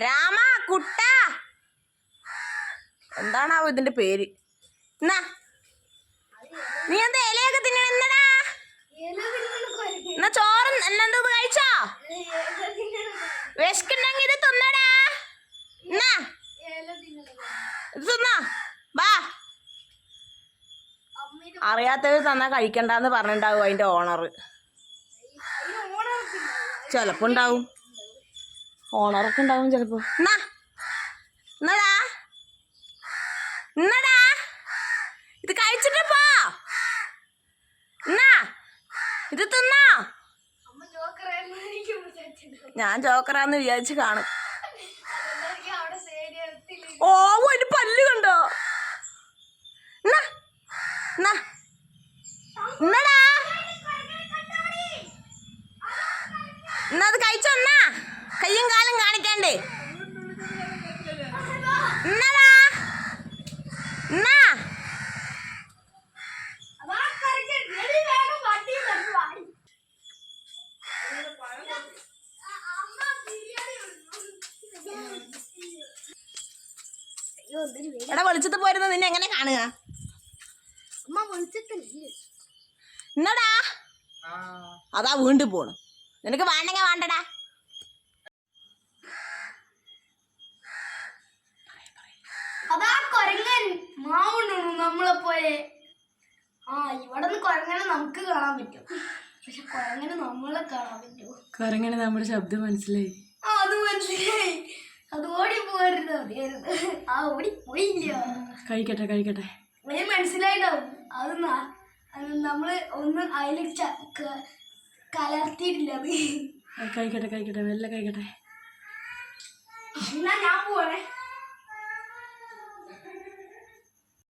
രാമ കുട്ട എന്താണാവോ ഇതിന്റെ പേര്. എന്നാ നീ എന്താ ഇലയൊക്കെ തിന്നടാ? എന്നാ ചോറ് എന്നെന്ത് കഴിച്ചോ? വിശക്കുണ്ടെങ്കിൽ ഇത് തിന്നടാ. എന്നാ ഇത് തിന്നോ. വാ. അറിയാത്തവർ തന്നാ കഴിക്കണ്ടെന്ന് പറഞ്ഞിട്ടുണ്ടാവും അതിന്റെ ഓണർ. ചിലപ്പോ ഉണ്ടാവും, ഓണറൊക്കെ ഉണ്ടാവും ചിലപ്പോ. എന്നടാ എന്നടാ ഇത് കഴിച്ചിട്ട് പോ. എന്നാ ഇത് തിന്നോ. ഞാൻ ജോക്കറാന്ന് വിചാരിച്ച് കാണും. ഓ ഒരു പല്ല് കണ്ടോ. എന്നടാ എന്നാ അത് കഴിച്ചോ. എന്നാ കയ്യും കാലും കാണിക്കണ്ടേ. എന്നടാ എന്നാ എടാ വെളിച്ചത്ത് പോയിരുന്ന നിന്നെ എങ്ങനെ കാണുക. എന്നടാ അതാ വീണ്ടും പോണു. നിനക്ക് വേണ്ടെങ്കിൽ വേണ്ടടാ. അതാ കൊരങ്ങൻ മാവുണ്ടു നമ്മളെ പോലെ. ഇവിടെ നിന്ന് കൊരങ്ങനെ നമുക്ക് കാണാൻ പറ്റും, പക്ഷെ കൊരങ്ങനെ നമ്മളെ കാണാൻ പറ്റുമോ? കൊരങ്ങനെ നമ്മുടെ ശബ്ദം മനസ്സിലായി. അത് മനസ്സിലായി. അത് ഓടി പോകരുത്. അറിയരുത്. ഓടി പോയില്ല. കഴിക്കട്ടെ കഴിക്കട്ടെ. മനസ്സിലായിട്ടാവും. അത് നമ്മള് ഒന്ന് അതിൽ കലർത്തിയിട്ടില്ല. അത് കഴിക്കട്ടെ കഴിക്കട്ടെ, വെല്ല കഴിക്കട്ടെ. എന്നാ ഞാൻ പോണേ.